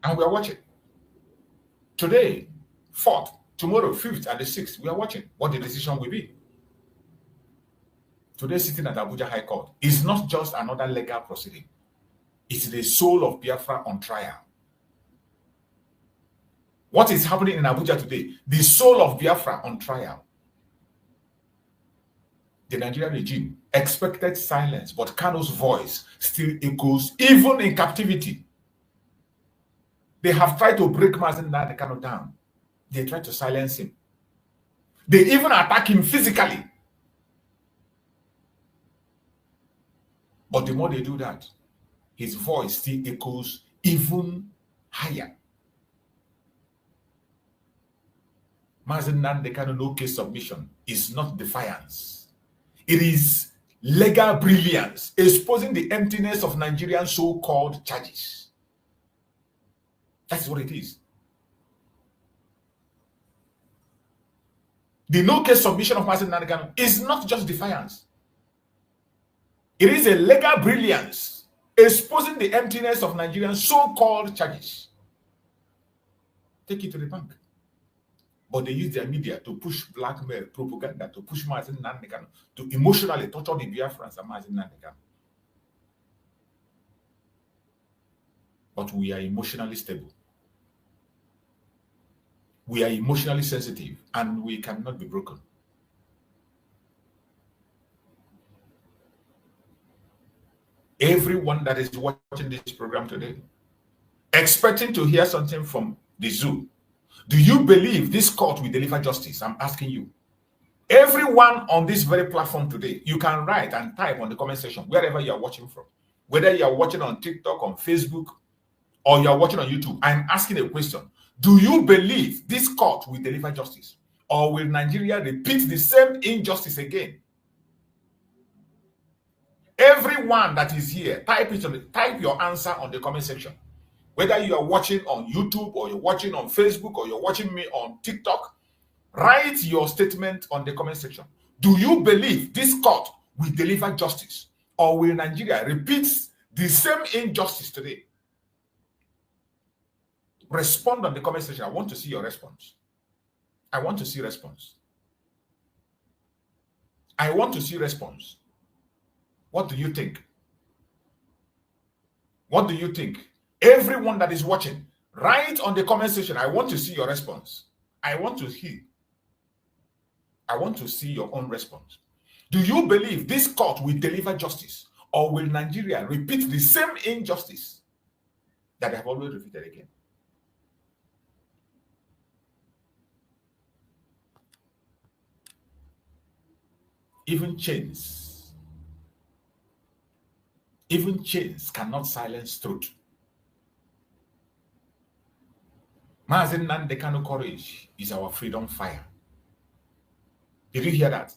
And we are watching. Today, 4th, tomorrow, 5th, and the 6th, we are watching what the decision will be. Today, sitting at Abuja High Court is not just another legal proceeding. It's the soul of Biafra on trial. What is happening in Abuja today? The soul of Biafra on trial. The Nigerian regime expected silence, but Kanu's voice still echoes even in captivity. They have tried to break Mazi Nnamdi Kanu down. They tried to silence him. They even attack him physically. But the more they do that, his voice still echoes even higher. Mazi Nnamdi Kanu no case submission is not defiance. It is legal brilliance, exposing the emptiness of Nigerian so-called charges. That's what it is. The no case submission of Mazi Nnamdi Kanu is not just defiance. It is a legal brilliance, exposing the emptiness of Nigerian so-called charges. Take it to the bank. But they use their media to push blackmail, propaganda, to push Mazi Nnamdi Kanu, to emotionally torture the Biafrans and Mazi Nnamdi Kanu. But we are emotionally stable. We are emotionally sensitive, and we cannot be broken. Everyone that is watching this program today, expecting to hear something from the zoo, do you believe this court will deliver justice? I'm asking you. Everyone on this very platform today, you can write and type on the comment section, wherever you are watching from. Whether you are watching on TikTok, on Facebook, or you are watching on YouTube, I'm asking a question. Do you believe this court will deliver justice? Or will Nigeria repeat the same injustice again? Everyone that is here, type your answer on the comment section. Whether you are watching on YouTube, or you're watching on Facebook, or you're watching me on TikTok, write your statement on the comment section. Do you believe this court will deliver justice? Or will Nigeria repeat the same injustice today? Respond on the comment section. I want to see your response. I want to see response. I want to see response. What do you think? What do you think? Everyone that is watching, write on the comment section. I want to see your response. I want to hear. I want to see your own response. Do you believe this court will deliver justice, or will Nigeria repeat the same injustice that they have always repeated again? Even chains cannot silence truth. Mazi Nnamdi Kanu courage is our freedom fire. Did you hear that?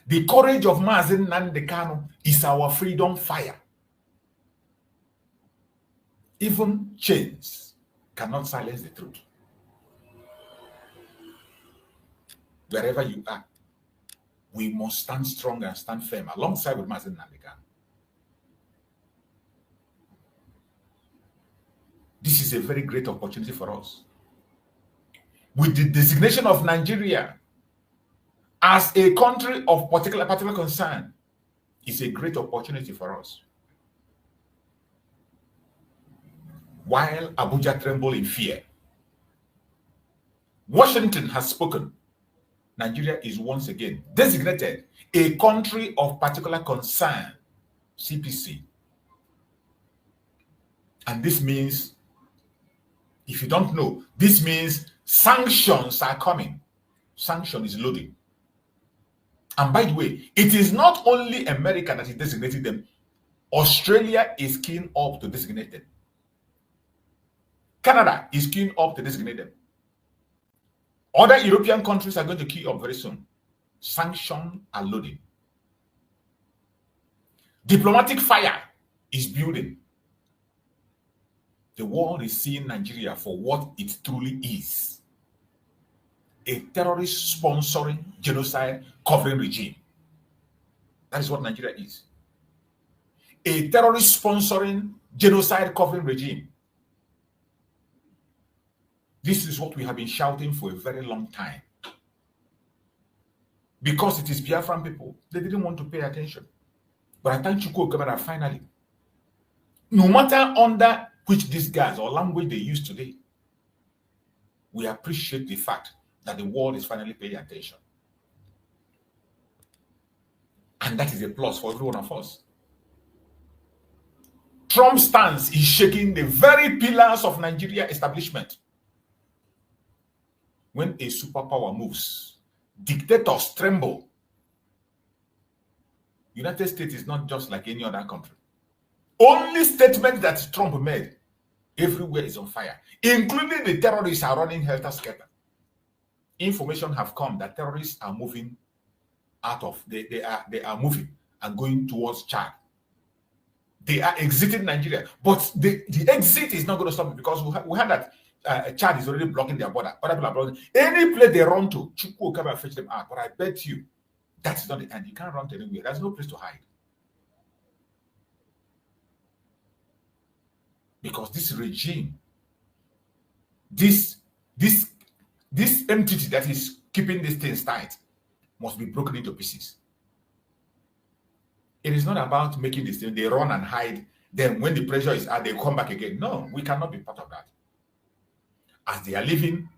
The courage of Mazi Nnamdi Kanu is our freedom fire. Even chains cannot silence the truth. Wherever you are, we must stand strong and stand firm alongside with Mazi Nnamdi Kanu. This is a very great opportunity for us. With the designation of Nigeria as a country of particular concern, it's a great opportunity for us. While Abuja trembles in fear, Washington has spoken. Nigeria is once again designated a country of particular concern, CPC. And this means, if you don't know, this means sanctions are coming. Sanction is loading. And by the way, it is not only America that is designating them. Australia is keen up to designate them. Canada is keen up to designate them. Other European countries are going to key up very soon. Sanctions are loading. Diplomatic fire is building. The world is seeing Nigeria for what it truly is. A terrorist sponsoring genocide covering regime. That is what Nigeria is. A terrorist sponsoring genocide covering regime. This is what we have been shouting for a very long time. Because it is Biafran people, they didn't want to pay attention. But I thank Chukwu that finally, no matter under which these guys or language they use today, we appreciate the fact that the world is finally paying attention. And that is a plus for every one of us. Trump's stance is shaking the very pillars of Nigeria establishment. When a superpower moves, dictators tremble. United States is not just like any other country. Only statement that Trump made, everywhere is on fire, including the terrorists are running helter-skelter. Information have come that terrorists are moving out of, they are moving and going towards Chad. They are exiting Nigeria, but the exit is not going to stop because we had that Chad is already blocking their border. Other people are blocking. Any place they run to, Chukwu will come and fetch them out. But I bet you, that's not the end. You can't run to anywhere. There's no place to hide. Because this regime, this entity that is keeping these things tight must be broken into pieces. It is not about making this thing, they run and hide. Then when the pressure is out, they come back again. No, we cannot be part of that. As they are leaving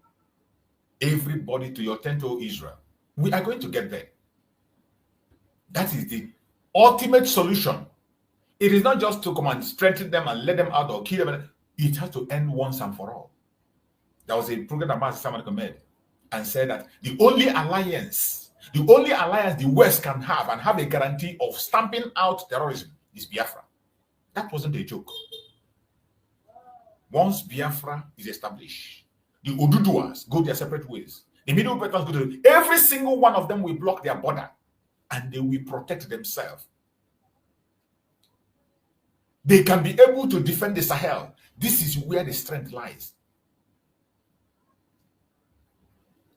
everybody to your tent, O Israel, we are going to get there. That is the ultimate solution. It is not just to come and strengthen them and let them out or kill them. It has to end once and for all. There was a program that Mazi Nnamdi Kanu made and said that the only alliance the West can have and have a guarantee of stamping out terrorism is Biafra. That wasn't a joke. Once Biafra is established, the Oduduwas go their separate ways. The Middle Eastern go to every single one of them will block their border and they will protect themselves. They can be able to defend the Sahel. This is where the strength lies.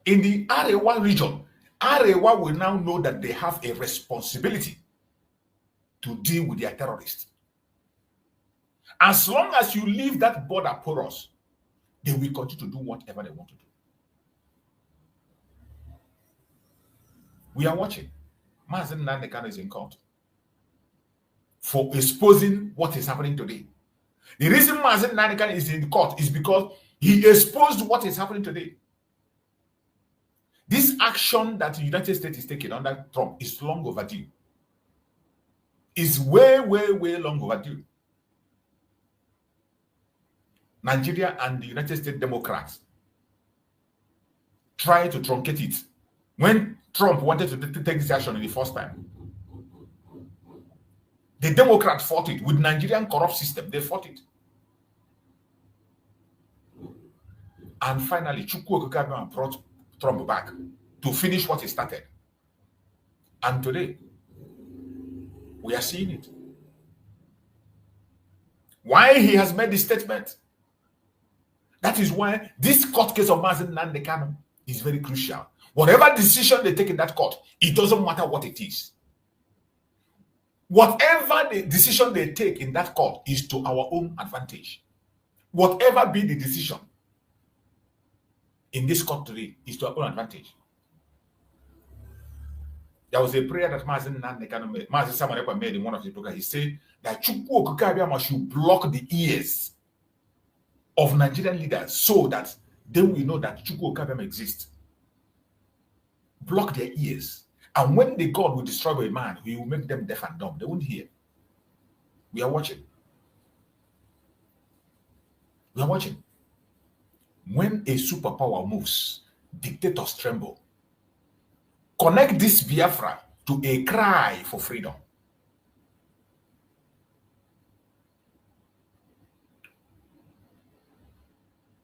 In the Arewa region, Arewa will now know that they have a responsibility to deal with their terrorists. As long as you leave that border porous, they will continue to do whatever they want to do. We are watching. Mazi Nnamdi Kanu is in court for exposing what is happening today. The reason Mazi Nnamdi Kanu is in court is because he exposed what is happening today. This action that the United States is taking under Trump is long overdue. It's way, way, way long overdue. Nigeria and the United States Democrats try to truncate it. When Trump wanted to take this action in the first time, the Democrats fought it. With Nigerian corrupt system, they fought it. And finally, Chukwu brought Trump back to finish what he started. And today, we are seeing it. Why he has made this statement? That is why this court case of Mazi Nnamdi Kanu is very crucial. Whatever decision they take in that court, it doesn't matter what it is. Whatever the decision they take in that court is to our own advantage. Whatever be the decision in this court today is to our own advantage. There was a prayer that Mazi Nnamdi Kanu made. Mazi Nnamdi made in one of his programs. He said that Chukwu Okukabiyama should block the ears of Nigerian leaders so that they will know that Chukwu Okukabiyama exists. Block their ears. And when the God will destroy a man, he will make them deaf and dumb. They won't hear. We are watching. We are watching. When a superpower moves, dictators tremble. Connect this Biafra to a cry for freedom.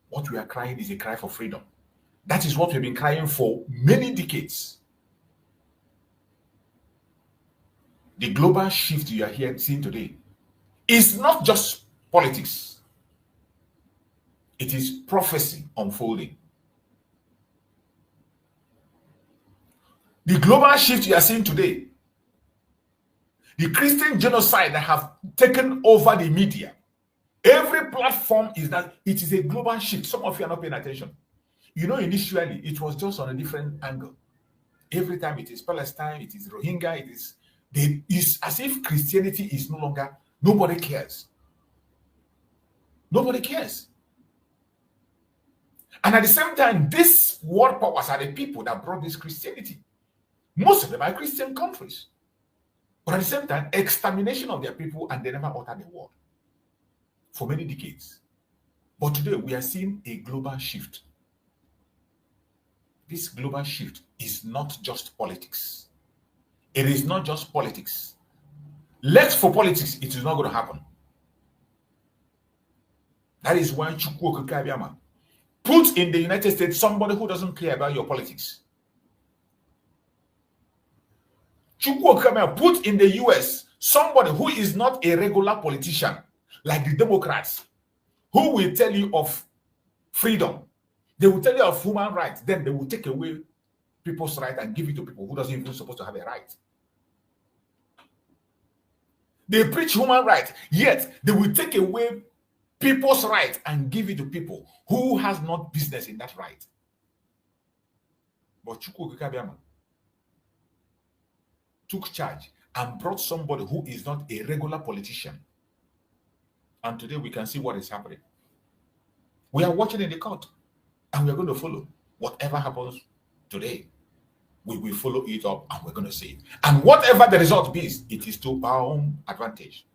What we are crying is a cry for freedom. That is what we've been crying for many decades. The global shift you are here seeing today is not just politics. It is prophecy unfolding. The global shift you are seeing today, the Christian genocide that have taken over the media, Every platform is that it is a global shift. Some of you are not paying attention. You know, initially, it was just on a different angle. Every time it is Palestine, it is Rohingya, it's as if Christianity is no longer, nobody cares. Nobody cares. And at the same time, these world powers are the people that brought this Christianity. Most of them are Christian countries. But at the same time, extermination of their people, and they never utter the word for many decades. But today, we are seeing a global shift. This global shift is not just politics. It is not just politics. Left for politics, it is not going to happen. That is why Chukwu Okeke put in the United States somebody who doesn't care about your politics. Chukwu Okeke put in the US somebody who is not a regular politician, like the Democrats, who will tell you of freedom. They will tell you of human rights. Then they will take away people's right and give it to people who doesn't even supposed to have a right. They preach human rights, yet they will take away people's right and give it to people who has not business in that right. But Chukwu Okeke took charge and brought somebody who is not a regular politician. And today we can see what is happening. We are watching in the court, and we are going to follow. Whatever happens today, we will follow it up, and we're going to see it. And whatever the result be, it is to our own advantage.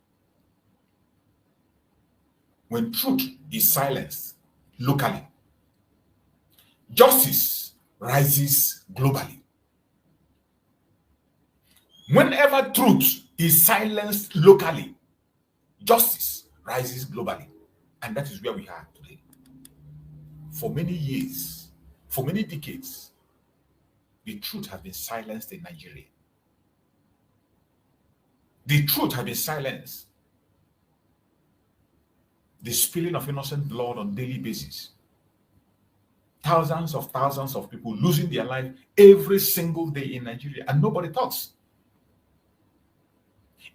When truth is silenced locally, justice rises globally. Whenever truth is silenced locally, justice rises globally. And that is where we are today. For many years, for many decades, the truth has been silenced in Nigeria. The truth has been silenced. The spilling of innocent blood on a daily basis. Thousands of people losing their life every single day in Nigeria, and nobody talks.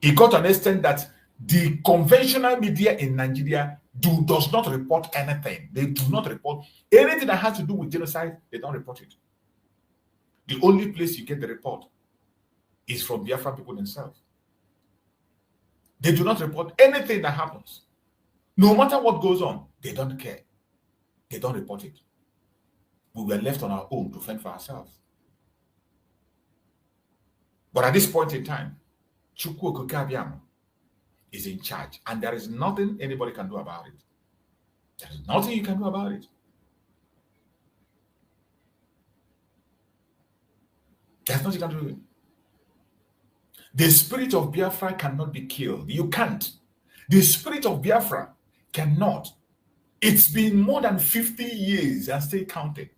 It got to an extent that the conventional media in Nigeria does not report anything. They do not report anything that has to do with genocide. They don't report it. The only place you get the report is from Biafra people themselves. They do not report anything that happens. No matter what goes on, they don't care. They don't report it. We were left on our own to fend for ourselves. But at this point in time, Chukwu Okeke is in charge, and there is nothing anybody can do about it. There is nothing you can do about it. There's nothing you can do. The spirit of Biafra cannot be killed. You can't. The spirit of Biafra cannot. It's been more than 50 years and still counting.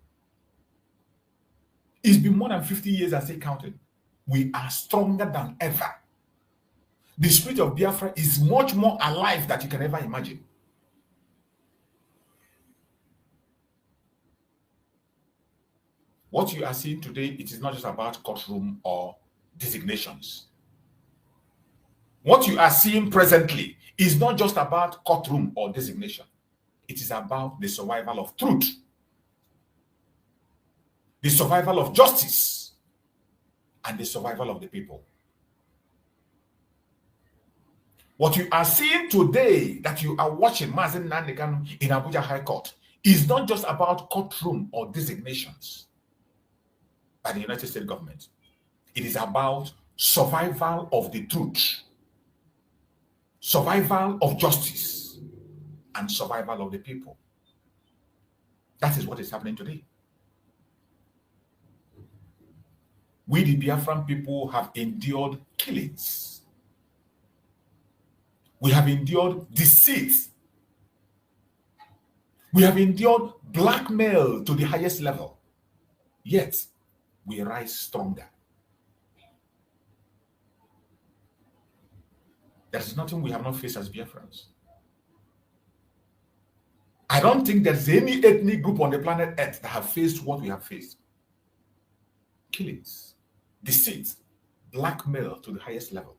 It's been more than 50 years and still counting. We are stronger than ever. The spirit of Biafra is much more alive than you can ever imagine. What you are seeing today, it is not just about courtroom or designations. What you are seeing presently is not just about courtroom or designation. It is about the survival of truth, the survival of justice, and the survival of the people. What you are seeing today, that you are watching Mazi Nnamdi Kanu in Abuja High Court, is not just about courtroom or designations by the United States government. It is about survival of the truth, survival of justice, and survival of the people. That is what is happening today. We, the Biafran people, have endured killings. We have endured deceit. We have endured blackmail to the highest level. Yet, we rise stronger. There is nothing we have not faced as Biafrans. I don't think there's any ethnic group on the planet Earth that have faced what we have faced. Killings, deceit, blackmail to the highest level.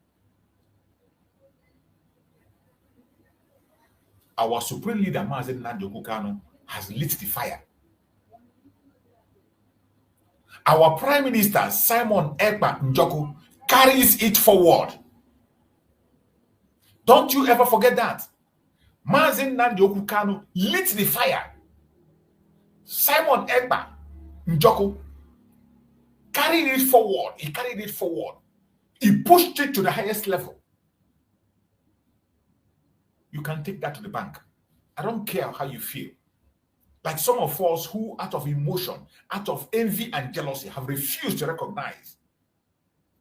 our supreme leader, Mazi Nnamdi Kanu, has lit the fire. Our Prime Minister, Simon Ekpa Njoku, carries it forward. Don't you ever forget that. Mazi Nnamdi Kanu lit the fire. Simon Ekpa Njoku carried it forward. He carried it forward. He pushed it to the highest level. You can take that to the bank. I don't care how you feel. Like some of us who, out of emotion, out of envy and jealousy, have refused to recognize.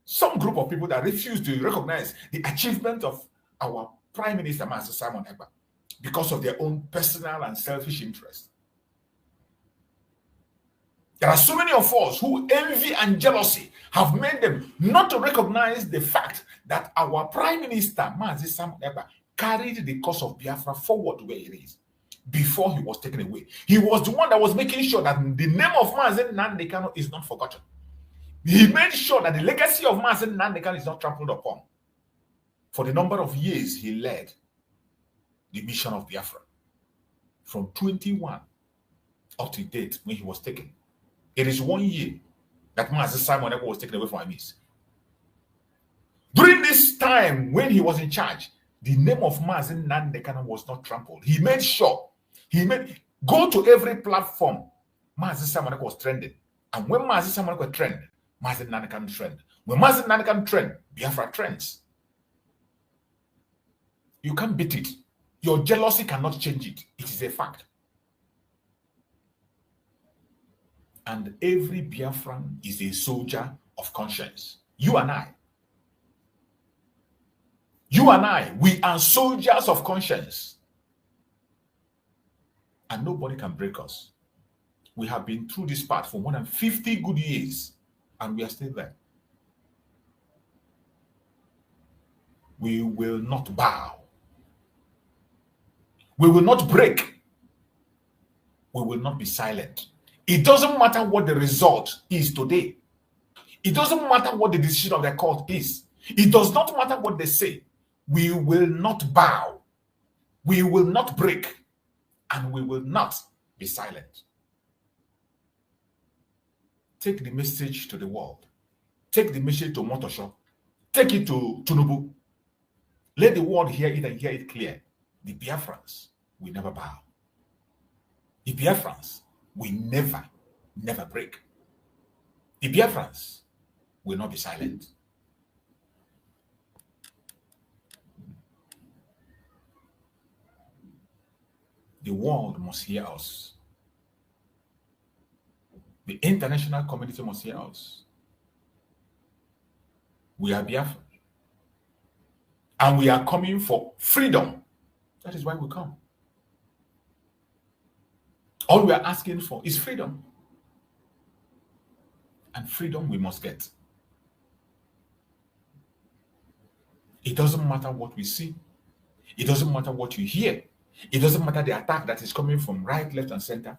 Some group of people that refuse to recognize the achievement of our Prime Minister, Master Simon Ekpa, because of their own personal and selfish interest. There are so many of us who envy and jealousy have made them not to recognize the fact that our Prime Minister, Mazi Simon Ekpa, carried the cause of Biafra forward to where it is before he was taken away. He was the one that was making sure that the name of Mazi Nnamdi Kanu is not forgotten. He made sure that the legacy of Mazi Nnamdi Kanu is not trampled upon. For the number of years he led the mission of Biafra, from 21 up to date when he was taken. It is 1 year that Mazi Simon Ekpa was taken away from Amis. During this time when he was in charge, the name of Mazi Nnamdi Kanu was not trampled. He made sure, go to every platform, Mazi Simon Ekpa was trending. And when Mazi Simon Ekpa trend, Mazi Nnamdi Kanu trend. When Mazi Nnamdi Kanu trend, Biafra trends. You can't beat it. Your jealousy cannot change it. It is a fact. And every Biafran is a soldier of conscience. You and I. You and I, we are soldiers of conscience. And nobody can break us. We have been through this path for more than 50 good years, and we are still there. We will not bow. We will not break. We will not be silent. It doesn't matter what the result is today. It doesn't matter what the decision of the court is. It does not matter what they say. We will not bow. We will not break. And we will not be silent. Take the message to the world. Take the message to Motosho. Take it to Tunubu. Let the world hear it and hear it clear. The Biafrans will never bow. The Biafrans will never break. The Biafrans will not be silent. The world must hear us. The international community must hear us. We are Biafra. And we are coming for freedom. That is why we come. All we are asking for is freedom. And freedom we must get. It doesn't matter what we see. It doesn't matter what you hear. It doesn't matter the attack that is coming from right, left, and center.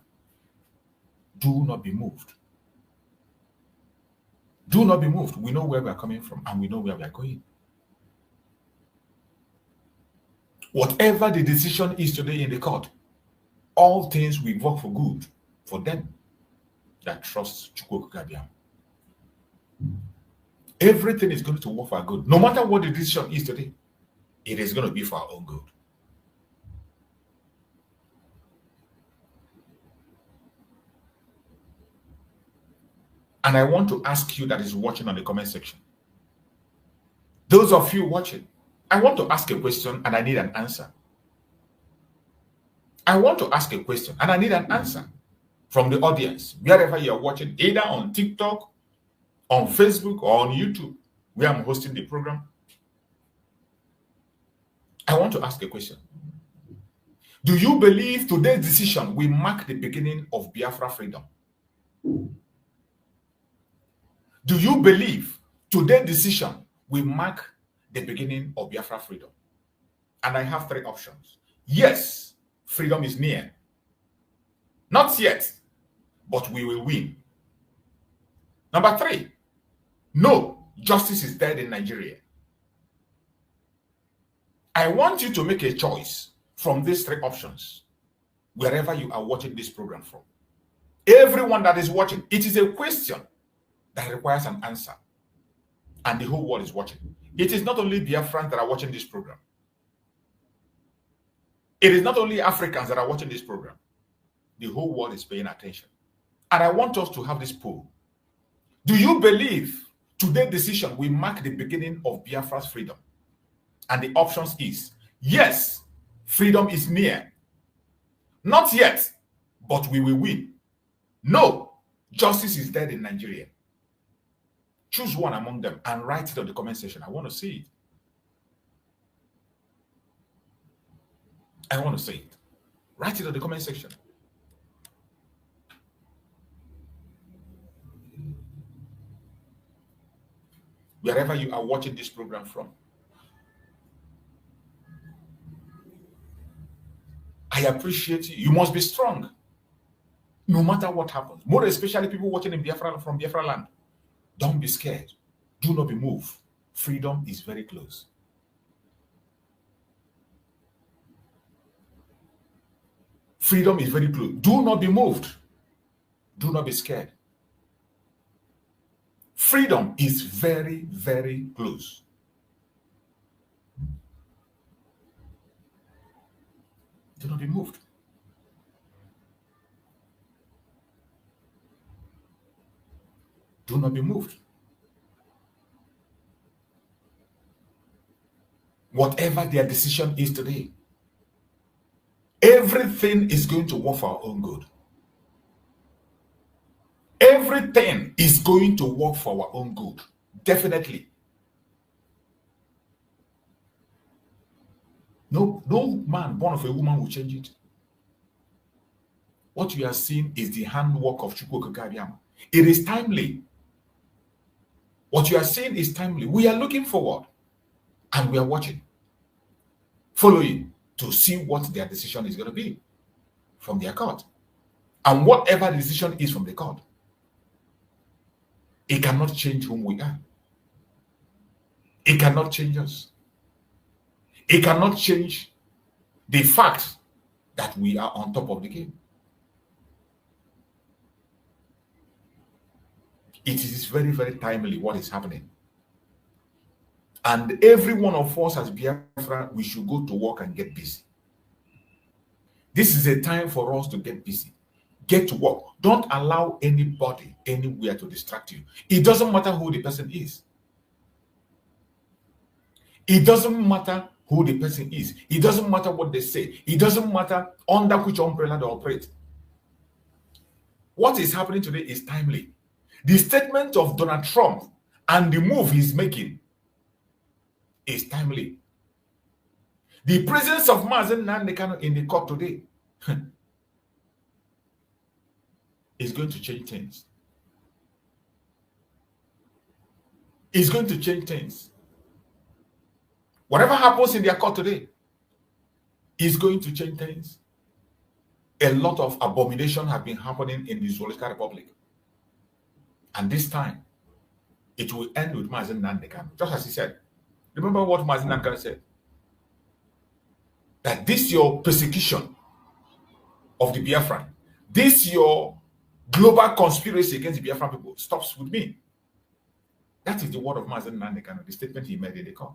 Do not be moved. Do not be moved. We know where we are coming from and we know where we are going. Whatever the decision is today in the court, all things will work for good for them that trust Chukwu Kabiam. Everything is going to work for our good. No matter what the decision is today, it is going to be for our own good. And I want to ask you that is watching on the comment section. Those of you watching, I want to ask a question and I need an answer. I want to ask a question and I need an answer from the audience, wherever you are watching, either on TikTok, on Facebook, or on YouTube, where I'm hosting the program. I want to ask a question. Do you believe today's decision will mark the beginning of Biafra freedom? Do you believe today's decision will mark the beginning of Biafra freedom? And I have three options. Yes, freedom is near. Not yet, but we will win. Number three, no, justice is dead in Nigeria. I want you to make a choice from these three options, wherever you are watching this program from. Everyone that is watching, it is a question that requires an answer. And the whole world is watching. It is not only Biafrans that are watching this program. It is not only Africans that are watching this program. The whole world is paying attention. And I want us to have this poll. Do you believe today's decision will mark the beginning of Biafra's freedom? And the options is, yes, freedom is near. Not yet, but we will win. No, justice is dead in Nigeria. Choose one among them and write it on the comment section. I want to see it. I want to see it. Write it on the comment section. Wherever you are watching this program from. I appreciate you. You must be strong. No matter what happens. More especially people watching in Biafra, from Biafra land. Don't be scared. Do not be moved. Freedom is very close. Freedom is very close. Do not be moved. Do not be scared. Freedom is very, very close. Do not be moved. Do not be moved. Whatever their decision is today, everything is going to work for our own good. Everything is going to work for our own good. Definitely. No man born of a woman will change it. What you are seeing is the handwork of Chukwu Okike. It is timely. What you are seeing is timely. We are looking forward and we are watching, following to see what their decision is going to be from their court. And whatever the decision is from the court, it cannot change whom we are. It cannot change us. It cannot change the fact that we are on top of the game. It is very, very timely what is happening. And every one of us as Biafra, we should go to work and get busy. This is a time for us to get busy. Get to work. Don't allow anybody anywhere to distract you. It doesn't matter who the person is. It doesn't matter who the person is. It doesn't matter what they say. It doesn't matter under which umbrella they operate. What is happening today is timely. The statement of Donald Trump and the move he's making is timely. The presence of Mazi Nnamdi Kanu in the court today is going to change things. It's going to change things. Whatever happens in their court today is going to change things. A lot of abomination have been happening in the Zoological Republic. And this time, it will end with Mazi Nnamdi Kanu. Just as he said. Remember what Mazi Nnamdi Kanu said? That this your persecution of the Biafran, this your global conspiracy against the Biafran people stops with me. That is the word of Mazi Nnamdi Kanu, the statement he made in the court.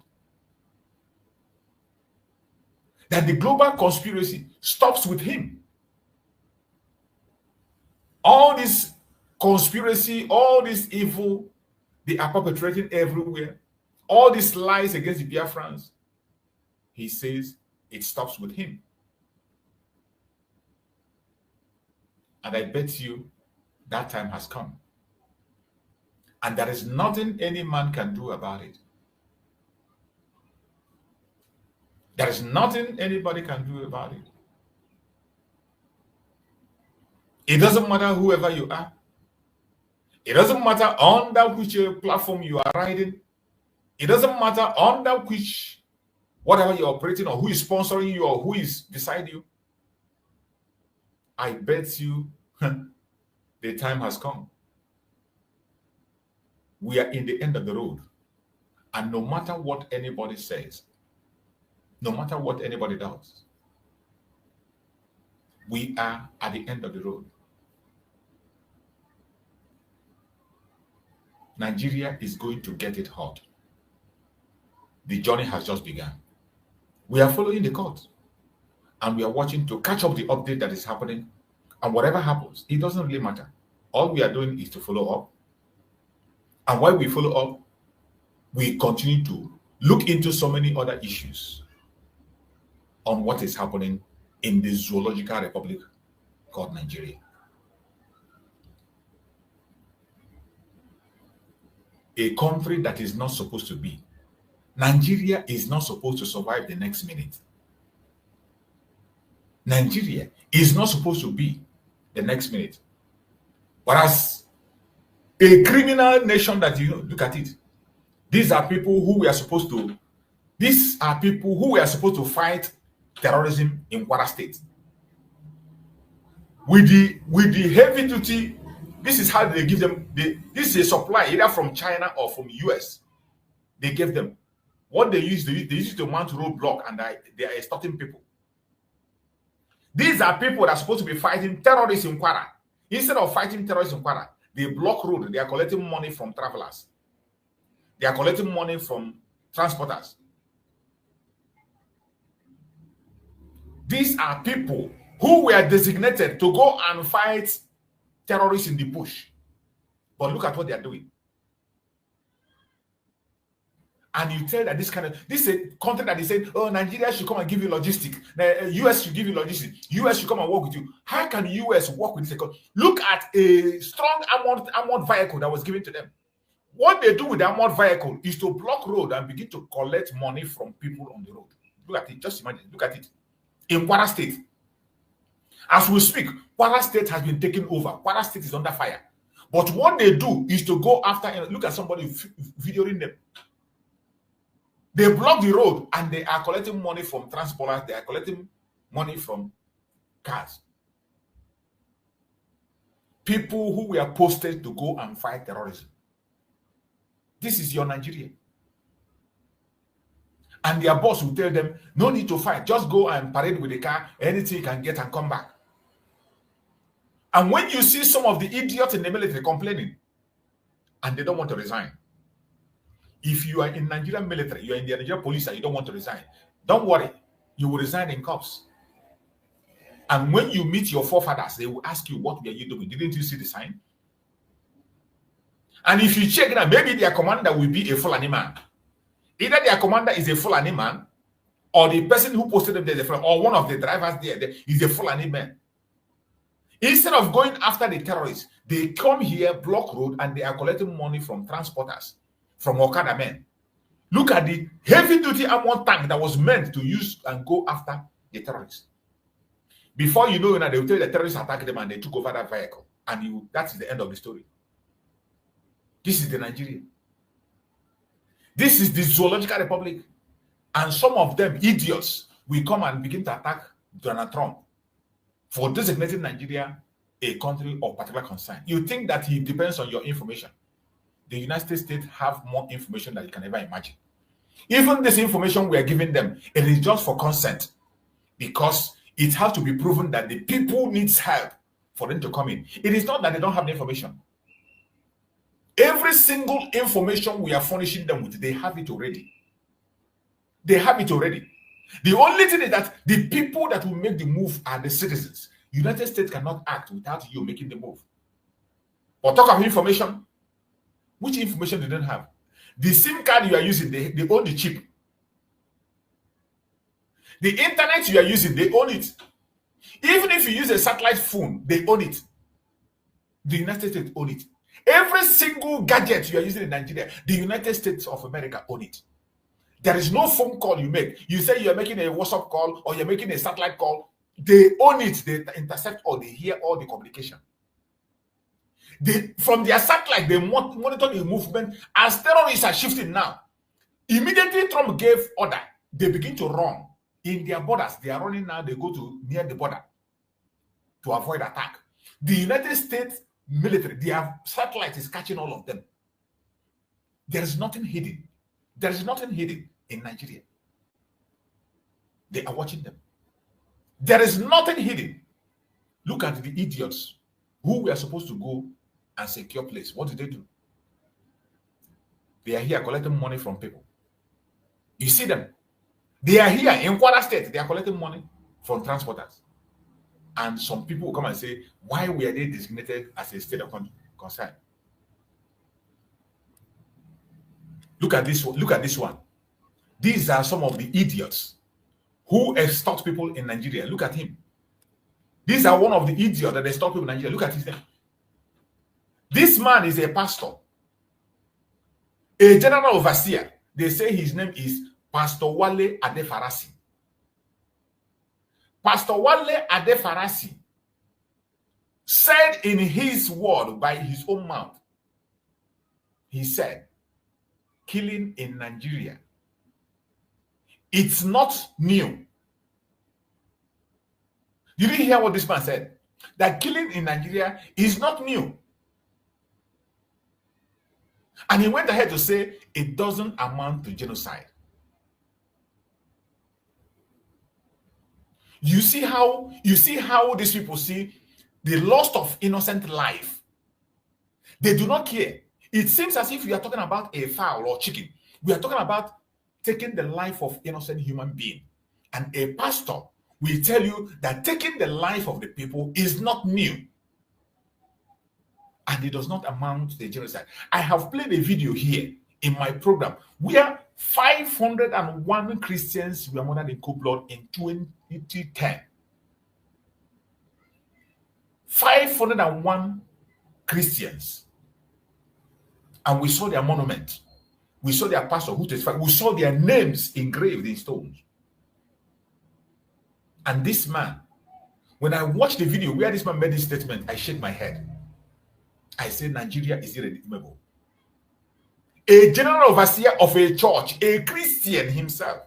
That the global conspiracy stops with him. All this conspiracy, all this evil they are perpetrating everywhere, all these lies against the Biafrans, he says it stops with him. And I bet you that time has come. And there is nothing any man can do about it. There is nothing anybody can do about it. It doesn't matter whoever you are. It doesn't matter under which platform you are riding. It doesn't matter under which, whatever you're operating or who is sponsoring you or who is beside you. I bet you the time has come. We are in the end of the road. And no matter what anybody says, no matter what anybody does, We are at the end of the road. Nigeria is going to get it hot. The journey has just begun. We are following the court, and we are watching to catch up the update that is happening. And whatever happens, it doesn't really matter. All we are doing is to follow up. And while we follow up, we continue to look into so many other issues on what is happening in the zoological republic called Nigeria. A country that is not supposed to be. Nigeria is not supposed to survive the next minute. Nigeria is not supposed to be the next minute. Whereas a criminal nation that look at it, these are people who were supposed to fight terrorism in Kwara State. With the heavy duty, this is how they give them. This is a supply either from China or from US. They gave them what they use. They use it to mount roadblock, and they are extorting people. These are people that are supposed to be fighting terrorists in Kwara. Instead of fighting terrorists in Kwara, they block road. They are collecting money from travelers. They are collecting money from transporters. These are people who were designated to go and fight terrorists in the bush. But look at what they are doing. And you tell that this is a country that is saying, oh, Nigeria should come and give you logistics. The US should give you logistics. US should come and work with you. How can US work with this country? Look at a strong armored vehicle that was given to them. What they do with the armored vehicle is to block road and begin to collect money from people on the road. Look at it. Just imagine. Look at it. In Kwara State. As we speak, Kwara State has been taken over. Kwara State is under fire. But what they do is to go after and look at somebody videoing them. They block the road and they are collecting money from transporters. They are collecting money from cars. People who were posted to go and fight terrorism. This is your Nigeria. And their boss will tell them, no need to fight. Just go and parade with the car. Anything you can get and come back. And when you see some of the idiots in the military complaining, and they don't want to resign. If you are in Nigerian military, you are in the Nigerian police and you don't want to resign, don't worry. You will resign in corps. And when you meet your forefathers, they will ask you, what were you doing? Didn't you see the sign? And if you check that, maybe their commander will be a Fulani man. Either their commander is a Fulani man, or the person who posted them there is a Fulani, or one of the drivers there is a Fulani man. Instead of going after the terrorists, they come here, block road, and they are collecting money from transporters, from Okada men. Look at the heavy-duty armored tank that was meant to use and go after the terrorists. Before you know, they will tell you the terrorists attacked them and they took over that vehicle. And that's the end of the story. This is the Nigeria. This is the Zoological Republic. And some of them, idiots, will come and begin to attack Donald Trump for designating Nigeria a country of particular concern. You think that he depends on your information. The United States have more information than you can ever imagine. Even this information we are giving them, it is just for consent, because it has to be proven that the people needs help for them to come in. It is not that they don't have the information. Every single information we are furnishing them with, they have it already. They have it already. The only thing is that the people that will make the move are the citizens. United States cannot act without you making the move. But talk of information, which information they don't have? The SIM card you are using, they own the chip. The internet you are using, they own it. Even if you use a satellite phone, they own it. The United States own it. Every single gadget you are using in Nigeria, the United States of America own it. There is no phone call you make. You say you're making a WhatsApp call or you're making a satellite call, they own it. They intercept or they hear all the communication. From their satellite, they monitor the movement. As terrorists are shifting now, immediately Trump gave order, they begin to run in their borders. They are running now, they go to near the border to avoid attack. The United States military, their satellite is catching all of them. There is nothing hidden. There is nothing hidden in Nigeria. They are watching them. There is nothing hidden. Look at the idiots who were supposed to go and secure place. What did they do? They are here collecting money from people. You see them. They are here in Kwara State. They are collecting money from transporters. And some people will come and say, why were they designated as a state of concern? Look at this one. Look at this one. These are some of the idiots who extort people in Nigeria. Look at him. These are one of the idiots that extort people in Nigeria. Look at his name. This man is a pastor, a general overseer. They say his name is Pastor Wale Adefarasi. Pastor Wale Adefarasi said in his word, by his own mouth, he said, killing in Nigeria, it's not new. You didn't hear what this man said? That killing in Nigeria is not new. And he went ahead to say it doesn't amount to genocide. You see how these people see the loss of innocent life. They do not care. It seems as if we are talking about a fowl or chicken. We are talking about taking the life of innocent human being. And a pastor will tell you that taking the life of the people is not new. And it does not amount to the genocide. I have played a video here in my program where 501 Christians were murdered in cold blood in 2010. 501 Christians. And we saw their monument. We saw their pastor who testified. We saw their names engraved in stones. And this man, when I watched the video where this man made this statement, I shake my head. I say Nigeria is irredeemable. A general overseer of a church, a Christian himself.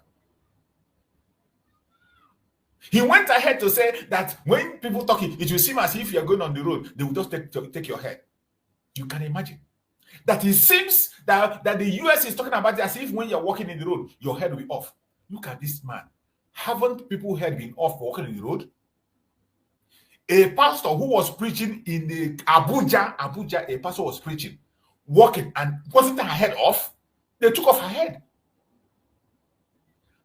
He went ahead to say that when people talking, it will seem as if you are going on the road, they will just take your head. You can imagine. That it seems that the US is talking about it as if when you're walking in the road, your head will be off. Look at this man. Haven't people's head been off walking in the road? A pastor who was preaching in the Abuja, a pastor was preaching, walking, and wasn't her head off? They took off her head.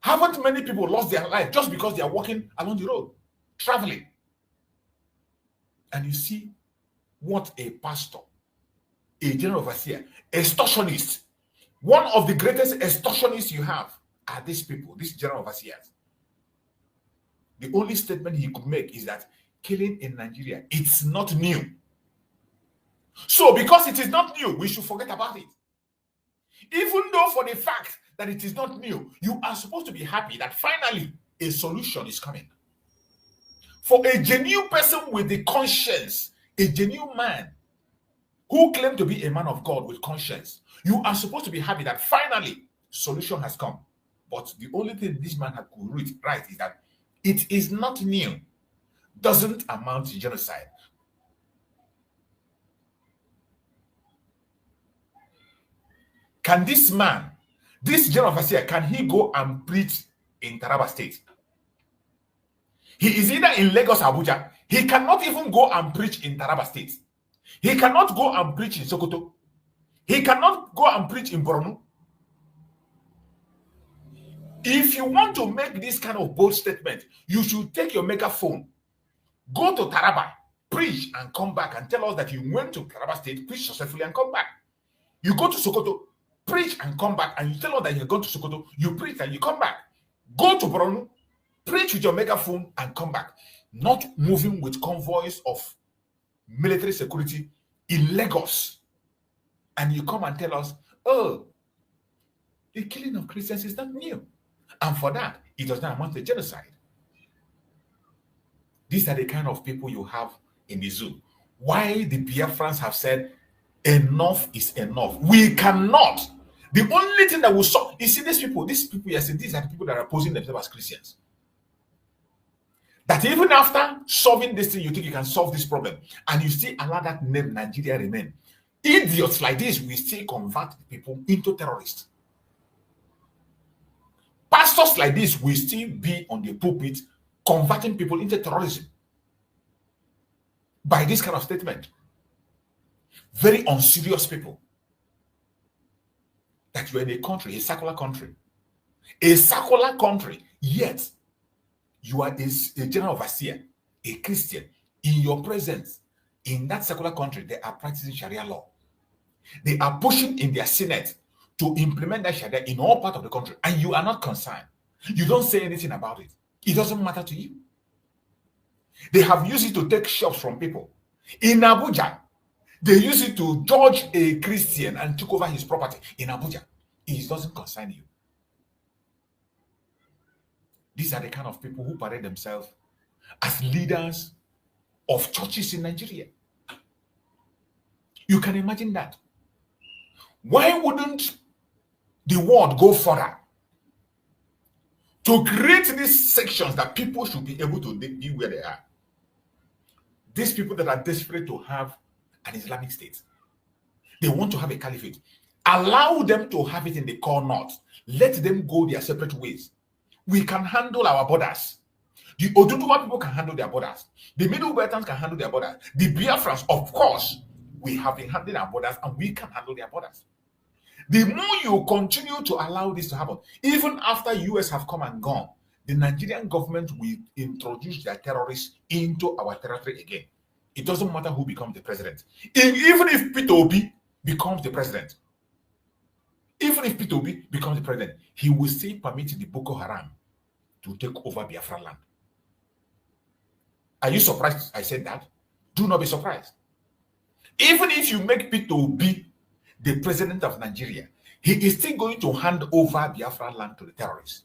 Haven't many people lost their life just because they are walking along the road, traveling? And you see what a pastor, a general overseer, extortionist, one of the greatest extortionists you have are these people, these general overseers. The only statement he could make is that killing in Nigeria, it's not new. So because it is not new, we should forget about it. Even though for the fact that it is not new, you are supposed to be happy that finally a solution is coming. For a genuine person with the conscience, a genuine man who claims to be a man of God with conscience, you are supposed to be happy that finally solution has come. But the only thing this man had could read right is that it is not new, doesn't amount to genocide. Can this man, this general overseer, can he go and preach in Taraba State? He is either in Lagos or Abuja. He cannot even go and preach in Taraba State. He cannot go and preach in Sokoto. He cannot go and preach in Borno. If you want to make this kind of bold statement, you should take your megaphone, go to Taraba, preach, and come back and tell us that you went to Taraba State, preach successfully, and come back. You go to Sokoto, preach, and come back, and you tell us that you're going to Sokoto, you preach, and you come back. Go to Borno, preach with your megaphone, and come back. Not moving with convoys of military security in Lagos. And you come and tell us, oh, the killing of Christians is not new. And for that, it does not amount to genocide. These are the kind of people you have in the zoo. Why the Biafrans have said, enough is enough. We cannot. The only thing that will solve, you see, these people, yes, these are the people that are posing themselves as Christians. That even after solving this thing, you think you can solve this problem, and you still allow that name Nigeria remain. Idiots like this will still convert people into terrorists. Pastors like this will still be on the pulpit converting people into terrorism. by this kind of statement. Very unserious people. That you're in a country, a secular country, yet you are a general overseer, a Christian. In your presence, in that secular country, they are practicing Sharia law. They are pushing in their Senate to implement that Sharia in all parts of the country, and you are not concerned. You don't say anything about it. It doesn't matter to you. They have used it to take shops from people. In Abuja, they use it to judge a Christian and took over his property in Abuja. It doesn't concern you. These are the kind of people who parade themselves as leaders of churches in Nigeria. You can imagine that. Why wouldn't the world go further to create these sections that people should be able to be where they are? These people that are desperate to have an Islamic state, they want to have a caliphate. Allow them to have it in the core north. Let them go their separate ways. We can handle our borders. The Oduduwa people can handle their borders. The Middle Beltans can handle their borders. The Biafrans, of course, we have been handling our borders and we can handle their borders. The more you continue to allow this to happen, even after US have come and gone, the Nigerian government will introduce their terrorists into our territory again. It doesn't matter who becomes the president. Even if Peter Obi becomes the president, he will still permit the Boko Haram to take over Biafra land. Are you surprised I said that? Do not be surprised. Even if you make Peter Obi the president of Nigeria, he is still going to hand over Biafra land to the terrorists.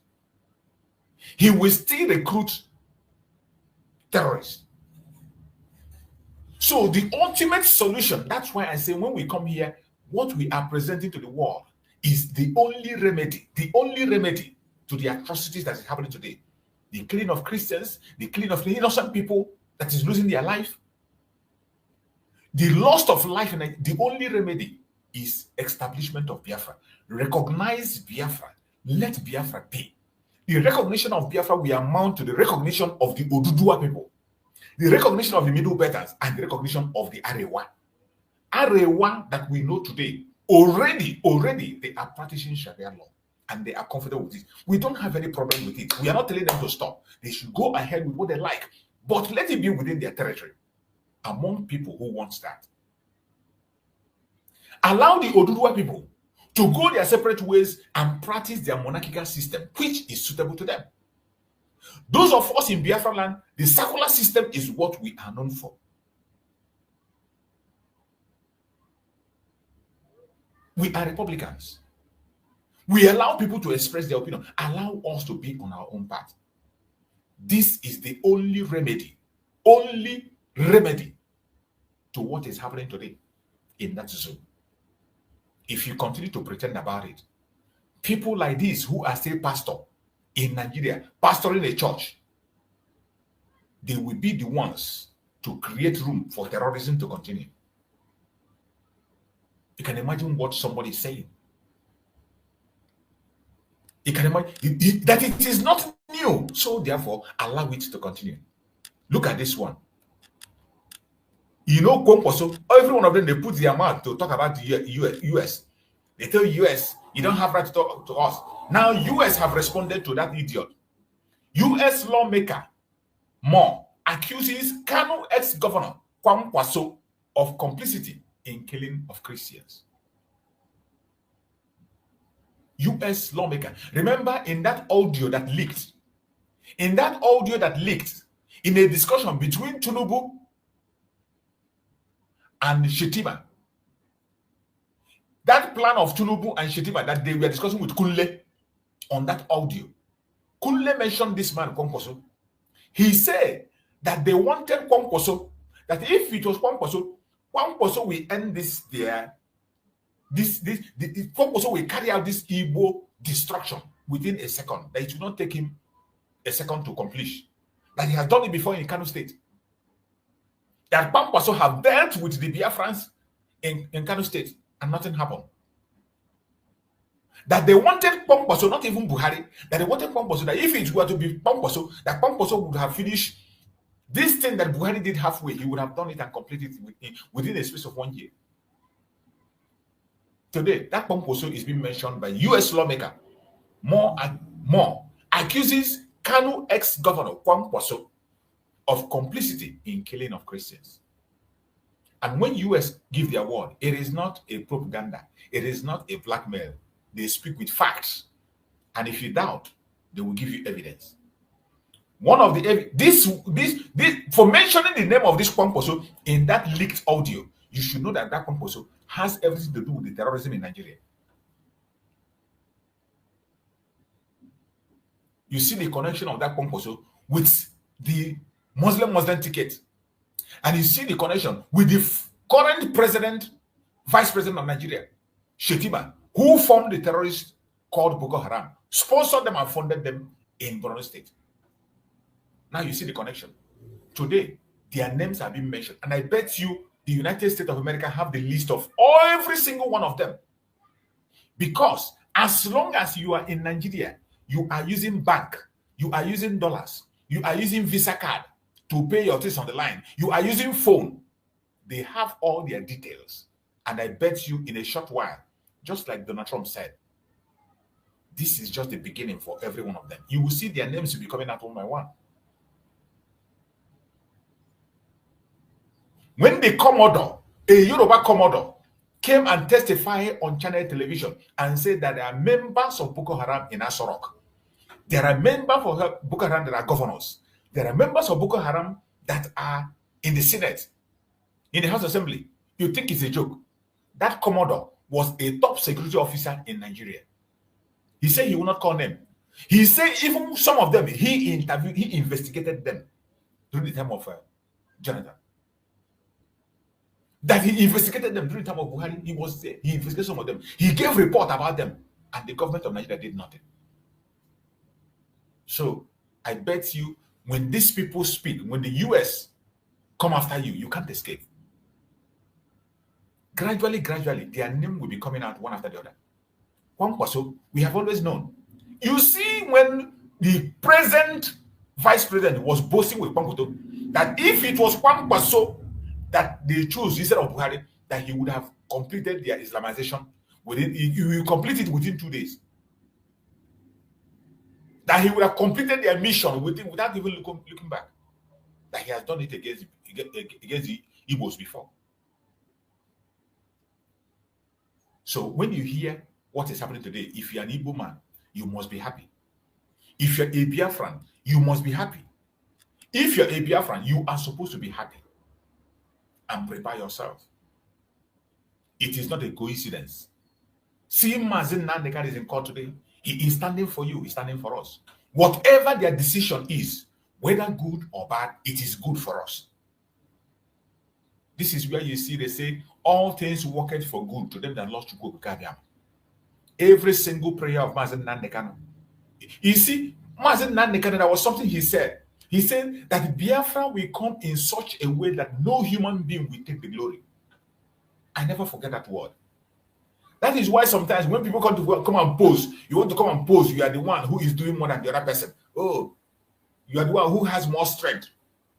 He will still recruit terrorists. So the ultimate solution, that's why I say when we come here, what we are presenting to the world is the only remedy to the atrocities that is happening today. The killing of Christians, the killing of innocent people that is losing their life, the loss of life, and the only remedy is establishment of Biafra. Recognize Biafra. Let Biafra be. The recognition of Biafra will amount to the recognition of the Oduduwa people, the recognition of the Middle Beltans, and the recognition of the Arewa. Arewa that we know today, already they are practicing Sharia law and they are confident with it. We don't have any problem with it. We are not telling them to stop. They should go ahead with what they like, but let it be within their territory, among people who want that. Allow the Oduduwa people to go their separate ways and practice their monarchical system, which is suitable to them. Those of us in Biafra land, the secular system is what we are known for. We are Republicans. We allow people to express their opinion. Allow us to be on our own path. This is the only remedy to what is happening today in that zone. If you continue to pretend about it, people like this who are still pastor in Nigeria, pastoring a church, they will be the ones to create room for terrorism to continue. You can imagine what somebody is saying. You can imagine that it is not new, so therefore allow it to continue. Look at this one. You know, every one of them, they put their mouth to talk about the US. They tell US, you don't have right to talk to us. Now, US have responded to that idiot. US lawmaker, accuses Kanu ex-governor, Kwankwaso, of complicity in killing of Christians. US lawmaker. Remember in that audio that leaked, in a discussion between Tinubu and Shetima, that plan of Tinubu and Shetima that they were discussing with Kunle on that audio, Kunle mentioned this man, Kwankwaso. He said that they wanted Kwankwaso, that if it was Kwankwaso will end this there. Kwankwaso will carry out this Igbo destruction within a second. That it will not take him a second to accomplish. That he has done it before in Kano State. That Kwankwaso have dealt with the Biafrans in Kano State and nothing happened. That they wanted Kwankwaso, not even Buhari, that they wanted Kwankwaso, that if it were to be Kwankwaso, that Kwankwaso would have finished This thing that Buhari did halfway, he would have done it and completed it within a space of 1 year. Today, that Pomposo is being mentioned by US lawmaker more and more, accuses Kanu ex-governor Pomposo of complicity in killing of Christians. And when US give their word, it is not a propaganda, it is not a blackmail. They speak with facts. And if you doubt, they will give you evidence. One of the this for mentioning the name of this Pomposo in that leaked audio, you should know that that Pomposo has everything to do with the terrorism in Nigeria. You see the connection of that Pomposo with the Muslim ticket, and you see the connection with the current president, vice president of Nigeria, Shetima, who formed the terrorists called Boko Haram, sponsored them and funded them in Borno State. Now you see the connection. Today, their names are being mentioned. And I bet you the United States of America have the list of every single one of them. Because as long as you are in Nigeria, you are using bank, you are using dollars, you are using Visa card to pay your things on the line, you are using phone, they have all their details. And I bet you in a short while, just like Donald Trump said, this is just the beginning for every one of them. You will see their names will be coming out one by one. When the Commodore, a Yoruba Commodore, came and testified on channel television and said that there are members of Boko Haram in Asorok. There are members of Boko Haram that are governors. There are members of Boko Haram that are in the Senate, in the House Assembly. You think it's a joke. That Commodore was a top security officer in Nigeria. He said he will not call them. He said even some of them, he investigated them during the time of Jonathan. That he investigated them during the time of Buhari. He was there. He investigated some of them. He gave report about them. And the government of Nigeria did nothing. So, I bet you, when these people speak, when the US come after you, you can't escape. Gradually, their name will be coming out one after the other. Kwankwaso, we have always known. You see, when the present vice president was boasting with Kwankwaso, that if it was Kwankwaso that they chose instead of Buhari, that he would have completed their Islamization within, he will complete it within 2 days. That he would have completed their mission without even looking back. That he has done it against the Igbos before. So when you hear what is happening today, if you're an Igbo man, you must be happy. If you're a Biafran, you must be happy. If you're a Biafran, you are supposed to be happy. And prepare yourself. It is not a coincidence. See, Mazi Nnamdi Kanu is in court today. He is standing for you. He's standing for us. Whatever their decision is, whether good or bad, it is good for us. This is where you see they say, all things worketh for good to them that lost to go. Every single prayer of Mazi Nnamdi Kanu. You see, Mazi Nnamdi Kanu, that was something he said. He said that Biafra will come in such a way that no human being will take the glory. I never forget that word. That is why sometimes when people come and pose, you want to come and pose, you are the one who is doing more than the other person. Oh, you are the one who has more strength.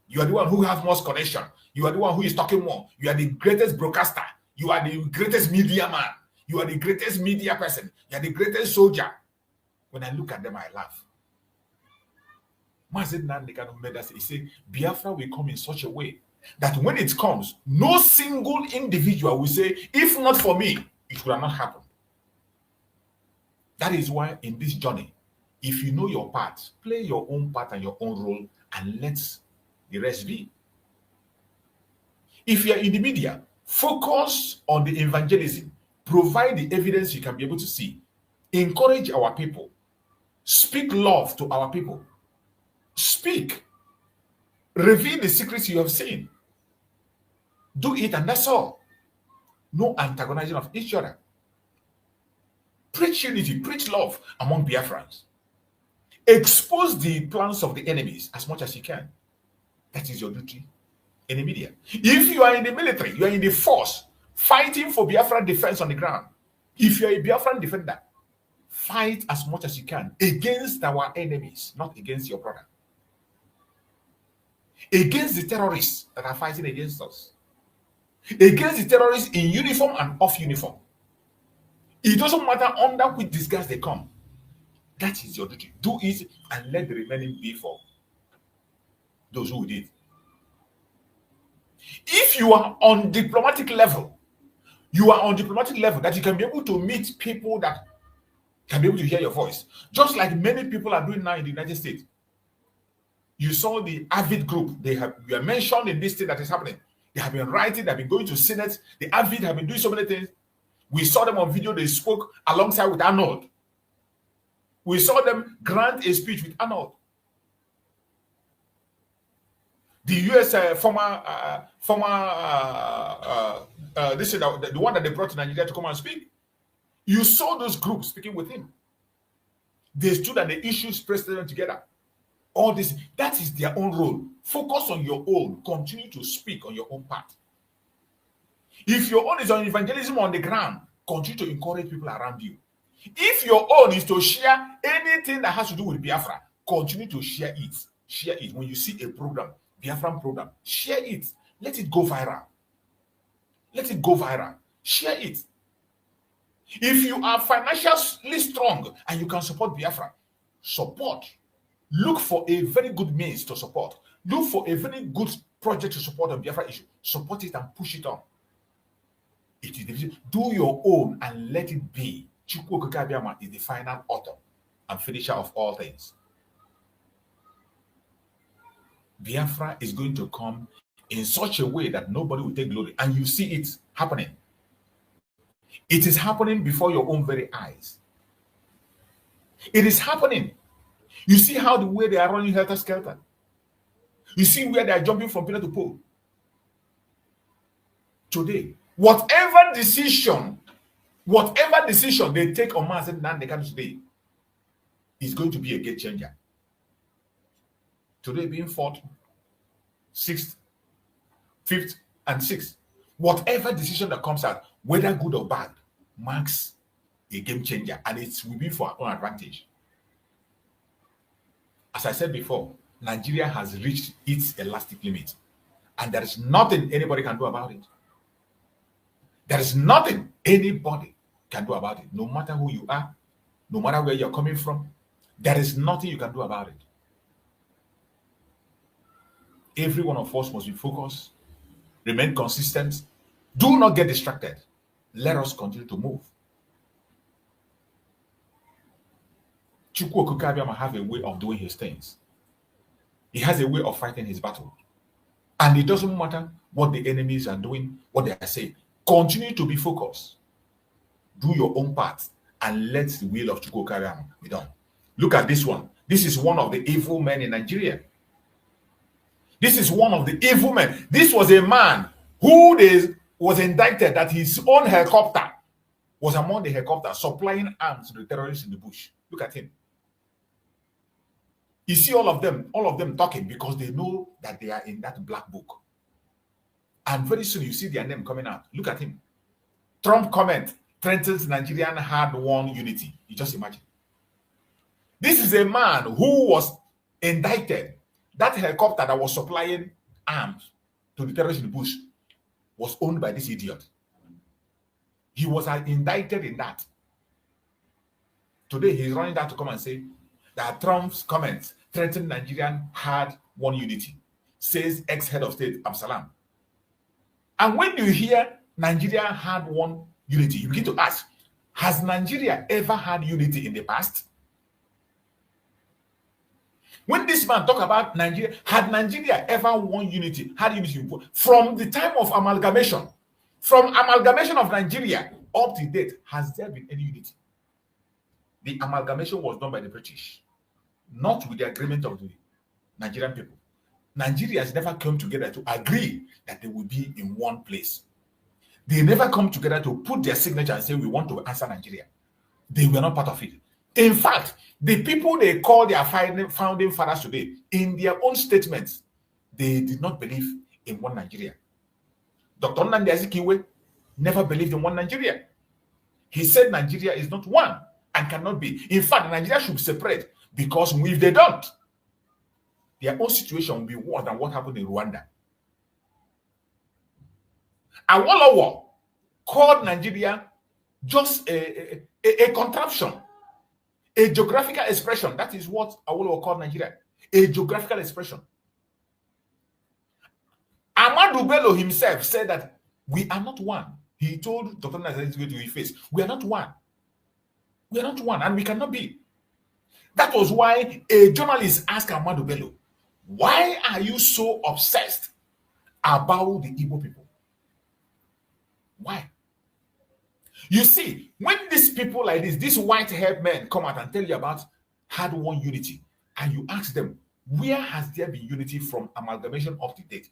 You are the one who has more connection. You are the one who is talking more. You are the greatest broadcaster. You are the greatest media man. You are the greatest media person. You are the greatest soldier. When I look at them, I laugh. Mazi Nnamdi Kanu made us, he said, Biafra will come in such a way that when it comes, no single individual will say, if not for me, it will not happen. That is why in this journey, if you know your part, play your own part and your own role and let the rest be. If you're in the media, focus on the evangelism, provide the evidence you can be able to see, encourage our people, speak love to our people. Speak. Reveal the secrets you have seen. Do it, and that's all. No antagonizing of each other. Preach unity, preach love among Biafrans. Expose the plans of the enemies as much as you can. That is your duty in the media. If you are in the military, you are in the force, fighting for Biafran defense on the ground. If you are a Biafran defender, fight as much as you can against our enemies, not against your brother. against the terrorists that are fighting against us, against the terrorists in uniform and off uniform. It doesn't matter under which disguise they come. That is your duty. Do it and let the remaining be for those who did. If you are on diplomatic level, that you can be able to meet people that can be able to hear your voice, just like many people are doing now in the United States. You saw the AVID group. We are mentioned in this thing that is happening. They have been writing, they have been going to Senate. The AVID have been doing so many things. We saw them on video. They spoke alongside with Arnold. We saw them grant a speech with Arnold. The U.S. This is the one that they brought to Nigeria to come and speak. You saw those groups speaking with him. They stood and the issues president together. All this, that is their own role. Focus on your own. Continue to speak on your own part. If your own is on evangelism on the ground, continue to encourage people around you. If your own is to share anything that has to do with Biafra, continue to share it. Share it. When you see a program, Biafran program, share it. Let it go viral. Let it go viral. Share it. If you are financially strong and you can support Biafra, support. Look for a very good means to support. Look for a very good project to support on Biafra issue. Support it and push it on. It is do your own and let it be. Chukwu Okike Abiama is the final author and finisher of all things. Biafra is going to come in such a way that nobody will take glory, and you see it happening. It is happening before your own very eyes. It is happening. You see how the way they are running helter-skelter. You see where they are jumping from pillar to pole. Today, whatever decision they take on Mazi Nnamdi Kanu today is going to be a game changer. Today being 4th, 6th, 5th, and 6th. Whatever decision that comes out, whether good or bad, marks a game changer, and it will be for our own advantage. As I said before, Nigeria has reached its elastic limit, and there is nothing anybody can do about it. There is nothing anybody can do about it. No matter who you are, no matter where you're coming from, there is nothing you can do about it. Every one of us must be focused, remain consistent. Do not get distracted. Let us continue to move. Chukwu Okike Abiama have a way of doing his things. He has a way of fighting his battle. And it doesn't matter what the enemies are doing, what they are saying. Continue to be focused. Do your own part and let the will of Chukwu Okike Abiama be done. Look at this one. This is one of the evil men in Nigeria. This is one of the evil men. This was a man who was indicted that his own helicopter was among the helicopters supplying arms to the terrorists in the bush. Look at him. You see all of them talking because they know that they are in that black book. And very soon you see their name coming out. Look at him. Trump comment, threatens Nigerian hard-won unity. You just imagine. This is a man who was indicted. That helicopter that was supplying arms to the terrorists in the bush was owned by this idiot. He was indicted in that. Today he's running down to come and say that Trump's comments threaten Nigerian hard-won unity, says ex-head of state Absalom. And when you hear Nigeria hard-won unity, you begin to ask, has Nigeria ever had unity in the past? When this man talk about Nigeria, had Nigeria ever won unity, had unity from the time of amalgamation? From amalgamation of Nigeria up to date, has there been any unity? The amalgamation was done by the British, not with the agreement of the Nigerian people. Nigeria has never come together to agree that they will be in one place. They never come together to put their signature and say, we want to answer Nigeria. They were not part of it. In fact, the people they call their founding fathers today, in their own statements, they did not believe in one Nigeria. Dr. Nnamdi Azikiwe never believed in one Nigeria. He said Nigeria is not one and cannot be. In fact, Nigeria should separate, because if they don't, their own situation will be worse than what happened in Rwanda. Awolowo called Nigeria just a contraption, a geographical expression. That is what Awolowo called Nigeria, a geographical expression. Ahmadu Bello himself said that we are not one. He told Dr. Nazareth to his face, we are not one. We are not one, and we cannot be. That was why a journalist asked Ahmadu Bello, why are you so obsessed about the Igbo people? Why? You see, when these people like this, these white-haired men come out and tell you about hard-won unity, and you ask them, where has there been unity from amalgamation up to date?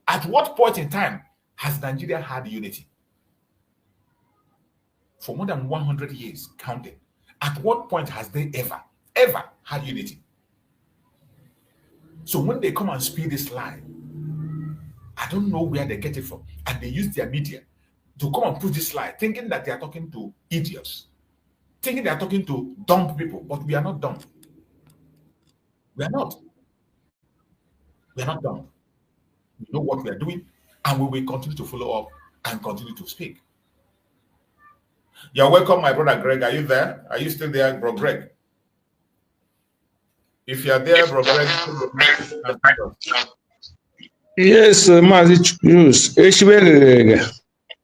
At what point in time has Nigeria had unity? For more than 100 years, counting. At what point has they ever had unity? So when they come and speak this lie, I don't know where they get it from. And they use their media to come and push this lie, thinking that they are talking to idiots, thinking they are talking to dumb people, but we are not dumb. We are not. We are not dumb. We know what we are doing, and we will continue to follow up and continue to speak. You're welcome, my brother Greg. Are you there? Are you still there, bro Greg? If you're there, bro Greg. Yes, Mazi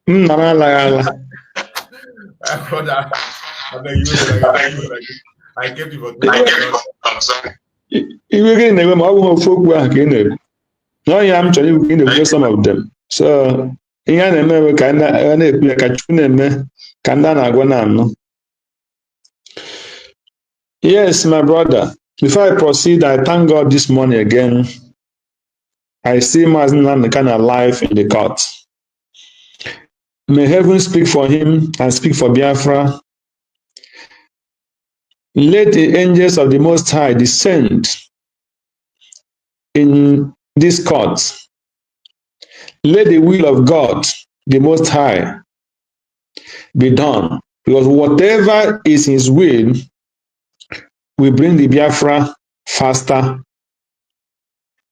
Nnamdi Brother, I kept you for some of them. So, yes, my brother. Before I proceed, I thank God this morning again. I see Mazi Nnamdi Kanu alive in the court. May heaven speak for him and speak for Biafra. Let the angels of the Most High descend in this court. Let the will of God, the Most High, be done. Because whatever is his will will bring the Biafra faster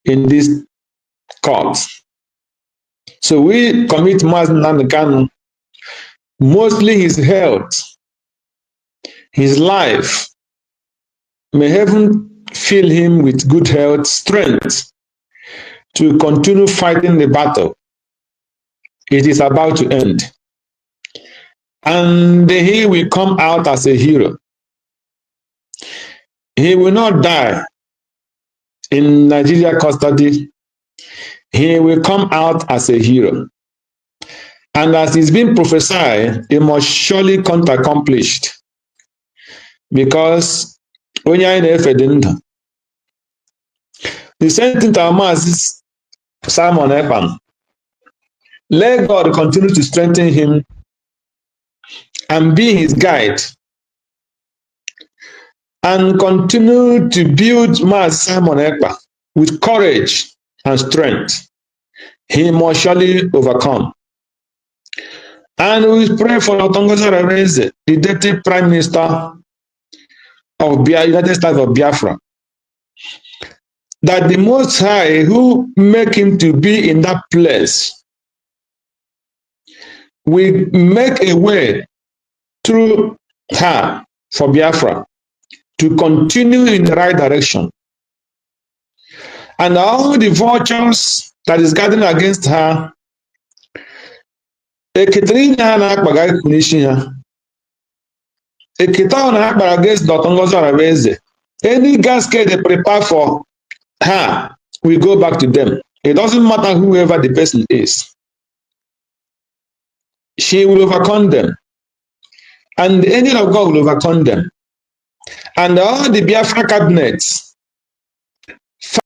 in this court. So we commit Mazi Nnamdi Kanu, mostly his health, his life. May heaven fill him with good health, strength to continue fighting the battle. It is about to end. And he will come out as a hero. He will not die in Nigeria custody. He will come out as a hero. And as it's been prophesied, it must surely come accomplished. Because when you're in the same thing to Mazi Simon Ekpa, let God continue to strengthen him and be his guide, and continue to build Mazi Simon Ekpa with courage and strength. He must surely overcome. And we pray for Otongoza Rebeze, the deputy prime minister of United States of Biafra, that the Most High who make him to be in that place will make a way through her for Biafra to continue in the right direction. And all the vultures that is gathering against her, against any gasket they prepare for her, we go back to them. It doesn't matter whoever the person is. She will overcome them. And the angel of God will overcome them. And all the Biafra cabinets